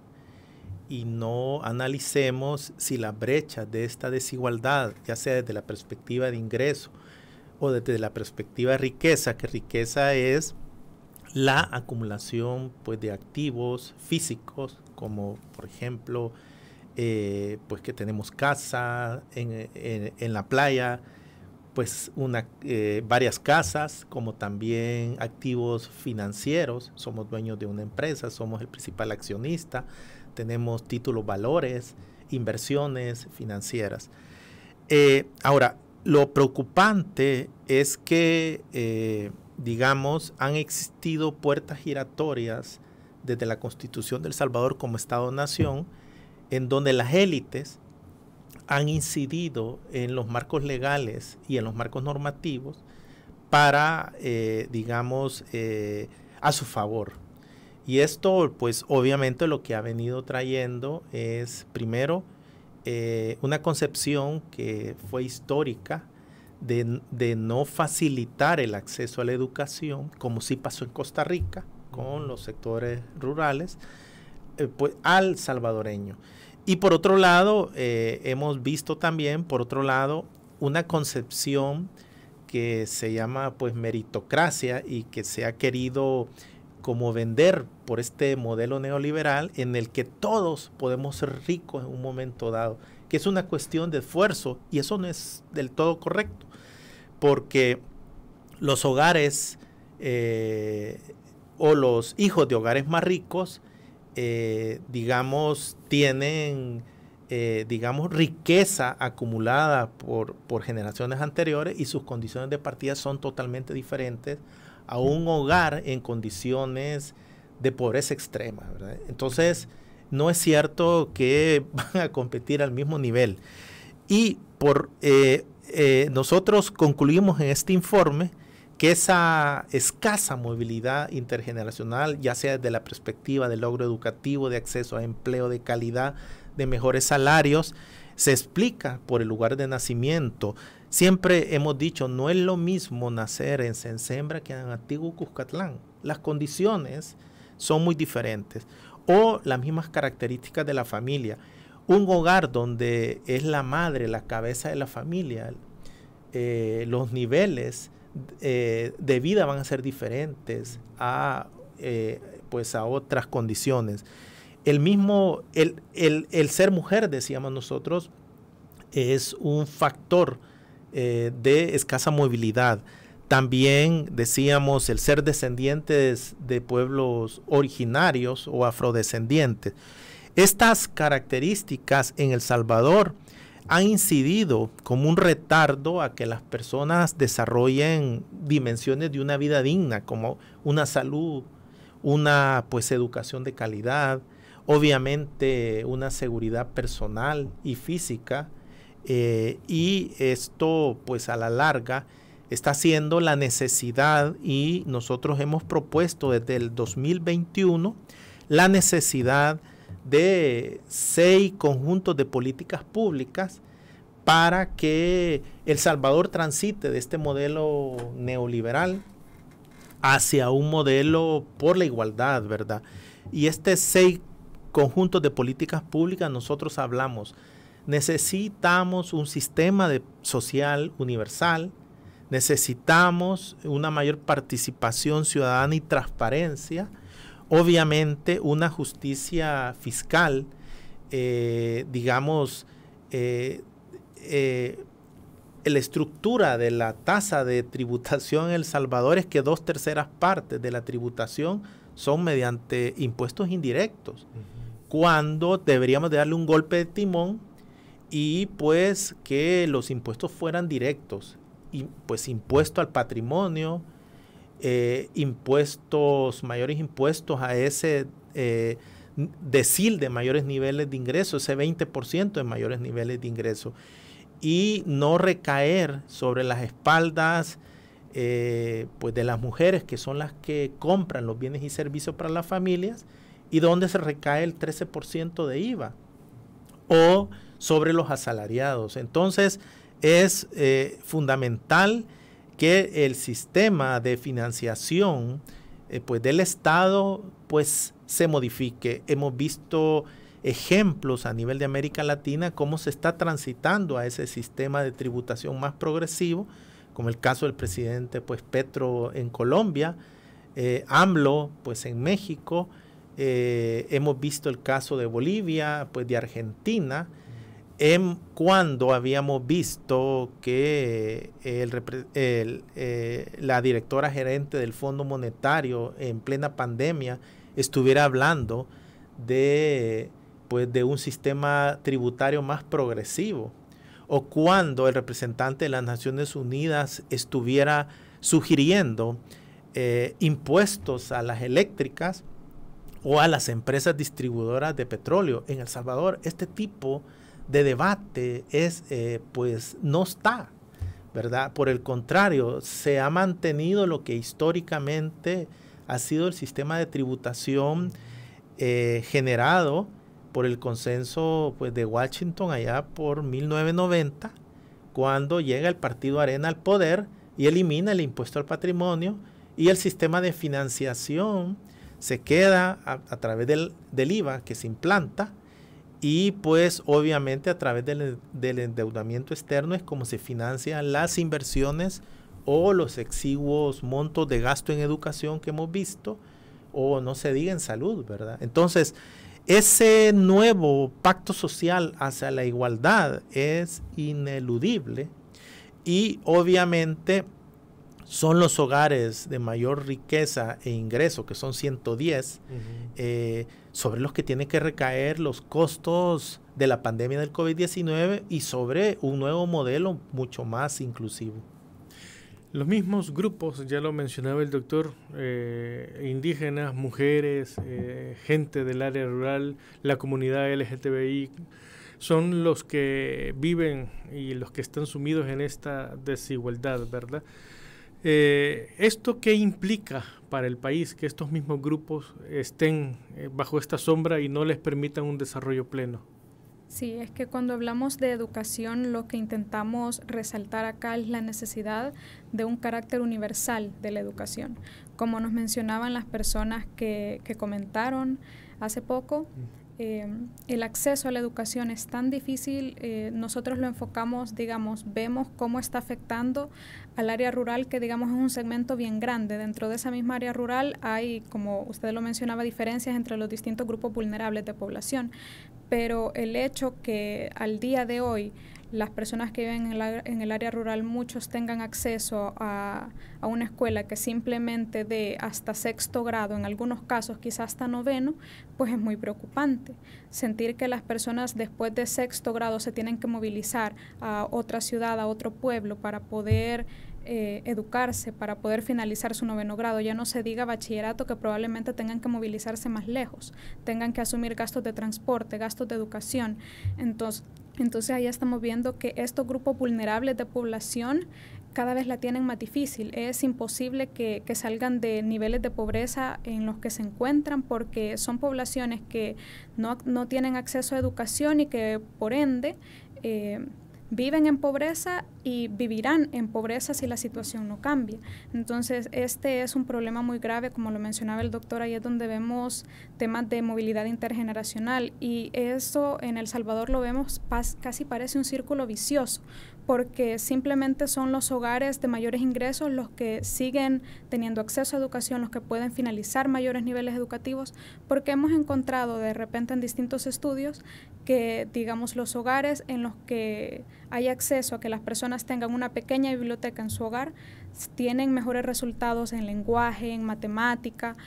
y no analicemos si las brechas de esta desigualdad, ya sea desde la perspectiva de ingreso o desde la perspectiva de riqueza, que riqueza es la acumulación pues de activos físicos, como por ejemplo pues que tenemos casa en la playa, pues varias casas, como también activos financieros. Somos dueños de una empresa, somos el principal accionista, tenemos títulos, valores, inversiones financieras. Ahora, lo preocupante es que digamos, han existido puertas giratorias desde la Constitución de El Salvador como Estado-Nación, en donde las élites han incidido en los marcos legales y en los marcos normativos para, digamos, a su favor. Y esto, pues, obviamente lo que ha venido trayendo es, primero, una concepción que fue histórica de no facilitar el acceso a la educación, como sí pasó en Costa Rica con los sectores rurales, pues, al salvadoreño. Y por otro lado, hemos visto también, por otro lado, una concepción que se llama pues meritocracia y que se ha querido como vender por este modelo neoliberal en el que todos podemos ser ricos en un momento dado, que es una cuestión de esfuerzo, y eso no es del todo correcto, porque los hogares o los hijos de hogares más ricos digamos, tienen, digamos, riqueza acumulada por generaciones anteriores, y sus condiciones de partida son totalmente diferentes a un hogar en condiciones de pobreza extrema, ¿verdad? Entonces, no es cierto que van a competir al mismo nivel. Y nosotros concluimos en este informe que esa escasa movilidad intergeneracional, ya sea desde la perspectiva del logro educativo, de acceso a empleo de calidad, de mejores salarios, se explica por el lugar de nacimiento. Siempre hemos dicho, no es lo mismo nacer en Sensembra que en Antiguo Cuscatlán. Las condiciones son muy diferentes, o las mismas características de la familia. Un hogar donde es la madre la cabeza de la familia, los niveles de vida van a ser diferentes pues a otras condiciones. El ser mujer, decíamos nosotros, es un factor de escasa movilidad. También decíamos el ser descendientes de pueblos originarios o afrodescendientes. Estas características en El Salvador han incidido como un retardo a que las personas desarrollen dimensiones de una vida digna, como una salud, una pues educación de calidad, obviamente una seguridad personal y física, y esto pues a la larga está siendo la necesidad, y nosotros hemos propuesto desde el 2021 la necesidad de 6 conjuntos de políticas públicas para que El Salvador transite de este modelo neoliberal hacia un modelo por la igualdad, ¿verdad? Y 6 conjuntos de políticas públicas nosotros hablamos, necesitamos un sistema social universal, necesitamos una mayor participación ciudadana y transparencia, obviamente una justicia fiscal, la estructura de la tasa de tributación en El Salvador es que 2/3 partes de la tributación son mediante impuestos indirectos, cuando deberíamos de darle un golpe de timón y pues que los impuestos fueran directos, y pues impuesto al patrimonio, mayores impuestos a ese decil de mayores niveles de ingresos, ese 20% de mayores niveles de ingresos, y no recaer sobre las espaldas pues de las mujeres, que son las que compran los bienes y servicios para las familias, y donde se recae el 13% de IVA, o sobre los asalariados. Entonces es fundamental que el sistema de financiación pues del Estado pues se modifique. Hemos visto ejemplos a nivel de América Latina cómo se está transitando a ese sistema de tributación más progresivo, como el caso del presidente pues Petro en Colombia, AMLO pues en México, hemos visto el caso de Bolivia, pues de Argentina, cuando habíamos visto que la directora gerente del Fondo Monetario en plena pandemia estuviera hablando de un sistema tributario más progresivo, o cuando el representante de las Naciones Unidas estuviera sugiriendo impuestos a las eléctricas o a las empresas distribuidoras de petróleo. En El Salvador este tipo de debate pues no está, ¿verdad? Por el contrario, se ha mantenido lo que históricamente ha sido el sistema de tributación generado por el consenso pues de Washington allá por 1990, cuando llega el partido Arena al poder y elimina el impuesto al patrimonio, y el sistema de financiación se queda a través del IVA que se implanta, y pues obviamente a través del endeudamiento externo es como se financian las inversiones o los exiguos montos de gasto en educación que hemos visto, o no se diga en salud, ¿verdad? Entonces, ese nuevo pacto social hacia la igualdad es ineludible, y obviamente son los hogares de mayor riqueza e ingreso, que son 110, sobre los que tienen que recaer los costos de la pandemia del COVID-19 y sobre un nuevo modelo mucho más inclusivo. Los mismos grupos, ya lo mencionaba el doctor, indígenas, mujeres, gente del área rural, la comunidad LGTBI, son los que viven y los que están sumidos en esta desigualdad, ¿verdad? ¿Esto qué implica para el país, que estos mismos grupos estén bajo esta sombra y no les permitan un desarrollo pleno? Sí, es que cuando hablamos de educación, lo que intentamos resaltar acá es la necesidad de un carácter universal de la educación. Como nos mencionaban las personas que comentaron hace poco, el acceso a la educación es tan difícil, nosotros lo enfocamos, vemos cómo está afectando al área rural, que es un segmento bien grande. Dentro de esa misma área rural hay, como usted lo mencionaba, diferencias entre los distintos grupos vulnerables de población, pero el hecho que al día de hoy las personas que viven en el área rural, muchos tengan acceso a una escuela que simplemente dé hasta 6º grado, en algunos casos quizás hasta 9º, pues es muy preocupante. Sentir que las personas después de 6º grado se tienen que movilizar a otra ciudad, a otro pueblo para poder educarse, para poder finalizar su 9º grado, ya no se diga bachillerato, que probablemente tengan que movilizarse más lejos, tengan que asumir gastos de transporte, gastos de educación. Entonces ahí estamos viendo que estos grupos vulnerables de población cada vez la tienen más difícil. Es imposible que salgan de niveles de pobreza en los que se encuentran, porque son poblaciones que no tienen acceso a educación y que por ende viven en pobreza y vivirán en pobreza si la situación no cambia. Entonces, este es un problema muy grave, como lo mencionaba el doctor, ahí es donde vemos temas de movilidad intergeneracional, y eso en El Salvador lo vemos, casi parece un círculo vicioso, porque simplemente son los hogares de mayores ingresos los que siguen teniendo acceso a educación, los que pueden finalizar mayores niveles educativos, porque hemos encontrado de repente en distintos estudios que, digamos, los hogares en los que hay acceso a que las personas tengan una pequeña biblioteca en su hogar tienen mejores resultados en lenguaje, en matemática,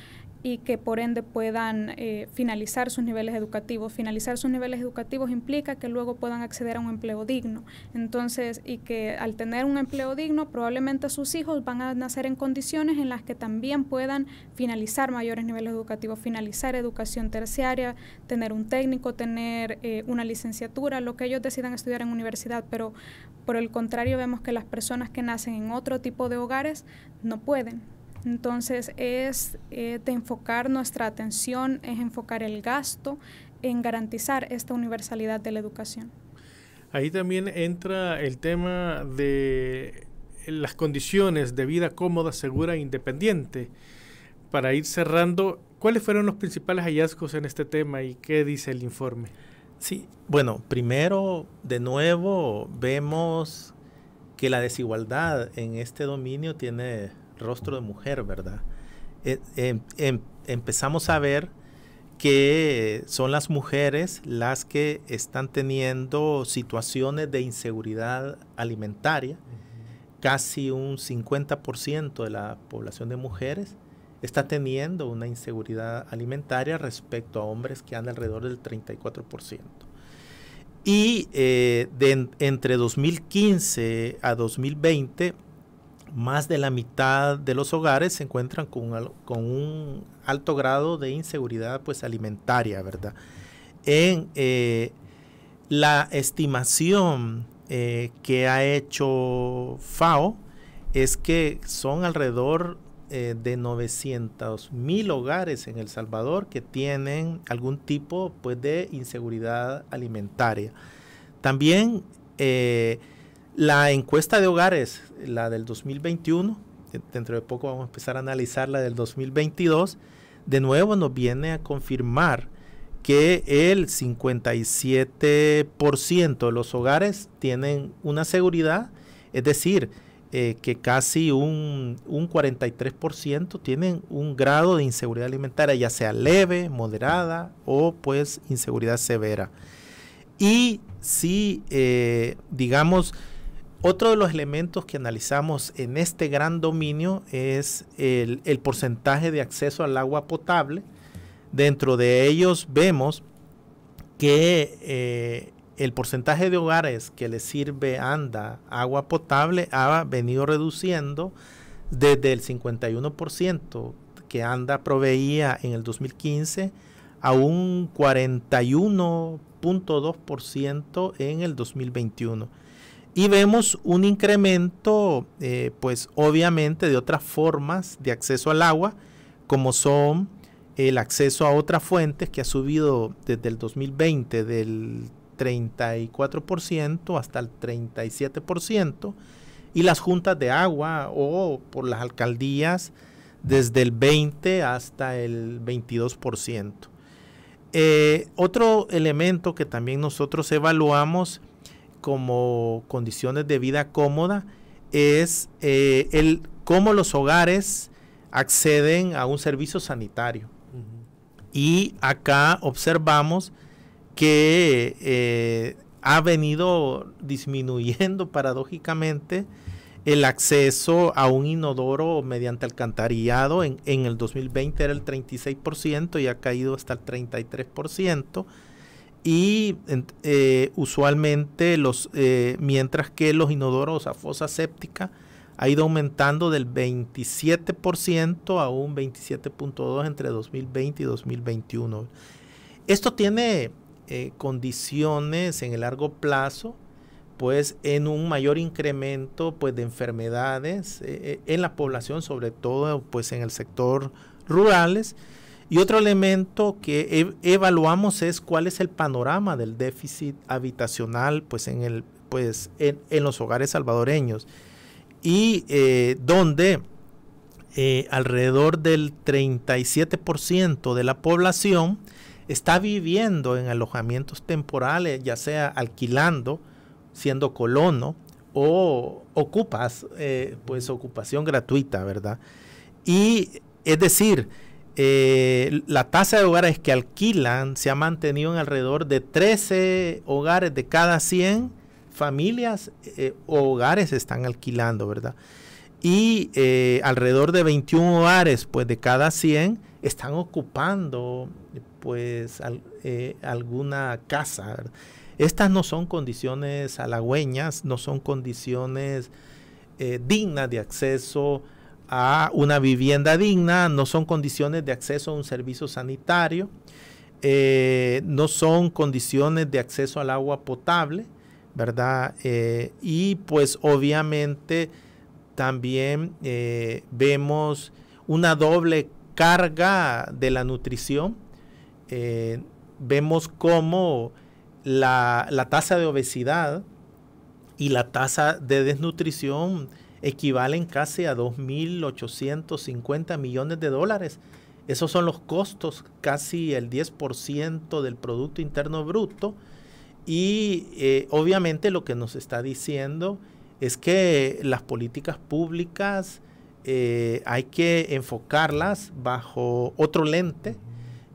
y que por ende puedan finalizar sus niveles educativos. Finalizar sus niveles educativos implica que luego puedan acceder a un empleo digno. Entonces, y que al tener un empleo digno, probablemente sus hijos van a nacer en condiciones en las que también puedan finalizar mayores niveles educativos, finalizar educación terciaria, tener un técnico, tener una licenciatura, lo que ellos decidan estudiar en universidad. Pero por el contrario, vemos que las personas que nacen en otro tipo de hogares no pueden. Entonces es de enfocar nuestra atención, es enfocar el gasto en garantizar esta universalidad de la educación. Ahí también entra el tema de las condiciones de vida cómoda, segura e independiente. Para ir cerrando, ¿cuáles fueron los principales hallazgos en este tema y qué dice el informe? Sí, bueno, primero, de nuevo, vemos que la desigualdad en este dominio tiene rostro de mujer, ¿verdad? Empezamos a ver que son las mujeres las que están teniendo situaciones de inseguridad alimentaria. Casi un 50% de la población de mujeres está teniendo una inseguridad alimentaria respecto a hombres que andan alrededor del 34%. Y entre 2015 a 2020, más de la mitad de los hogares se encuentran con un alto grado de inseguridad pues alimentaria, ¿verdad? En la estimación que ha hecho FAO es que son alrededor de 900,000 hogares en El Salvador que tienen algún tipo pues de inseguridad alimentaria. También la encuesta de hogares, la del 2021, dentro de poco vamos a empezar a analizar la del 2022, de nuevo nos viene a confirmar que el 57% de los hogares tienen una seguridad, es decir, que casi un 43% tienen un grado de inseguridad alimentaria, ya sea leve, moderada o pues inseguridad severa. Y si, digamos, otro de los elementos que analizamos en este gran dominio es el porcentaje de acceso al agua potable. Dentro de ellos vemos que el porcentaje de hogares que les sirve agua potable ha venido reduciendo desde el 51% que ANDA proveía en el 2015 a un 41.2% en el 2021. Y vemos un incremento, pues obviamente, de otras formas de acceso al agua, como son el acceso a otras fuentes, que ha subido desde el 2020 del 34% hasta el 37%, y las juntas de agua o por las alcaldías desde el 20 hasta el 22%. Otro elemento que también nosotros evaluamos como condiciones de vida cómoda es cómo los hogares acceden a un servicio sanitario. Y acá observamos que ha venido disminuyendo paradójicamente el acceso a un inodoro mediante alcantarillado. En el 2020 era el 36% y ha caído hasta el 33%. Y usualmente mientras que los inodoros a fosa séptica ha ido aumentando del 27% a un 27.2% entre 2020 y 2021. Esto tiene condiciones en el largo plazo, pues en un mayor incremento pues de enfermedades en la población, sobre todo pues en el sector rurales. Y otro elemento que evaluamos es cuál es el panorama del déficit habitacional pues en los hogares salvadoreños, y donde alrededor del 37% de la población está viviendo en alojamientos temporales, ya sea alquilando, siendo colono, o pues ocupación gratuita, ¿verdad? Y es decir, la tasa de hogares que alquilan se ha mantenido en alrededor de 13 hogares de cada 100 familias o hogares están alquilando, ¿verdad? Y alrededor de 21 hogares pues de cada 100 están ocupando pues alguna casa, ¿verdad? Estas no son condiciones halagüeñas, no son condiciones dignas de acceso a una vivienda digna, no son condiciones de acceso a un servicio sanitario, no son condiciones de acceso al agua potable, ¿verdad? Y pues obviamente también vemos una doble carga de la nutrición. Vemos cómo la tasa de obesidad y la tasa de desnutrición equivalen casi a 2.850 millones de dólares. Esos son los costos, casi el 10% del Producto Interno Bruto. Y obviamente lo que nos está diciendo es que las políticas públicas hay que enfocarlas bajo otro lente,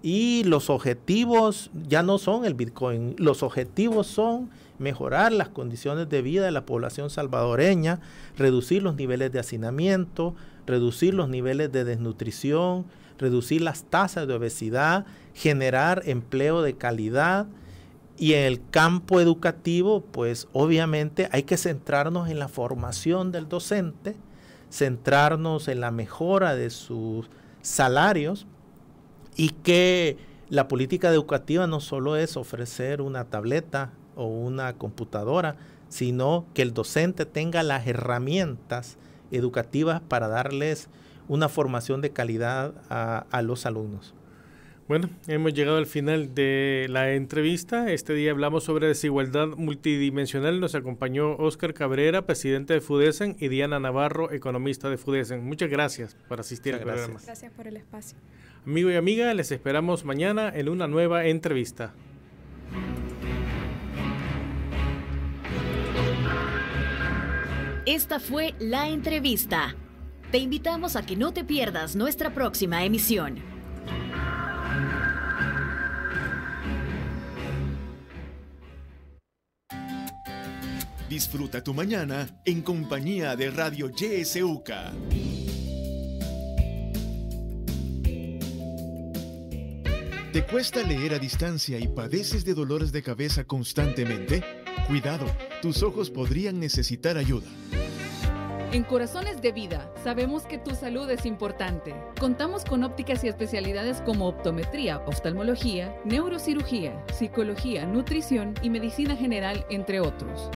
y los objetivos ya no son el Bitcoin, los objetivos son mejorar las condiciones de vida de la población salvadoreña, reducir los niveles de hacinamiento, reducir los niveles de desnutrición, reducir las tasas de obesidad, generar empleo de calidad. Y en el campo educativo, pues obviamente hay que centrarnos en la formación del docente, centrarnos en la mejora de sus salarios, y que la política educativa no solo es ofrecer una tableta o una computadora, sino que el docente tenga las herramientas educativas para darles una formación de calidad a los alumnos. Bueno, hemos llegado al final de la entrevista. Este día hablamos sobre desigualdad multidimensional. Nos acompañó Óscar Cabrera, presidente de FUDESEN, y Diana Navarro, economista de FUDESEN. Muchas gracias por asistir al programa. Gracias por el espacio. Amigo y amiga, les esperamos mañana en una nueva entrevista. Esta fue La Entrevista. Te invitamos a que no te pierdas nuestra próxima emisión. Disfruta tu mañana en compañía de Radio YSUCA. ¿Te cuesta leer a distancia y padeces de dolores de cabeza constantemente? Cuidado, tus ojos podrían necesitar ayuda. En Corazones de Vida sabemos que tu salud es importante. Contamos con ópticas y especialidades como optometría, oftalmología, neurocirugía, psicología, nutrición y medicina general, entre otros.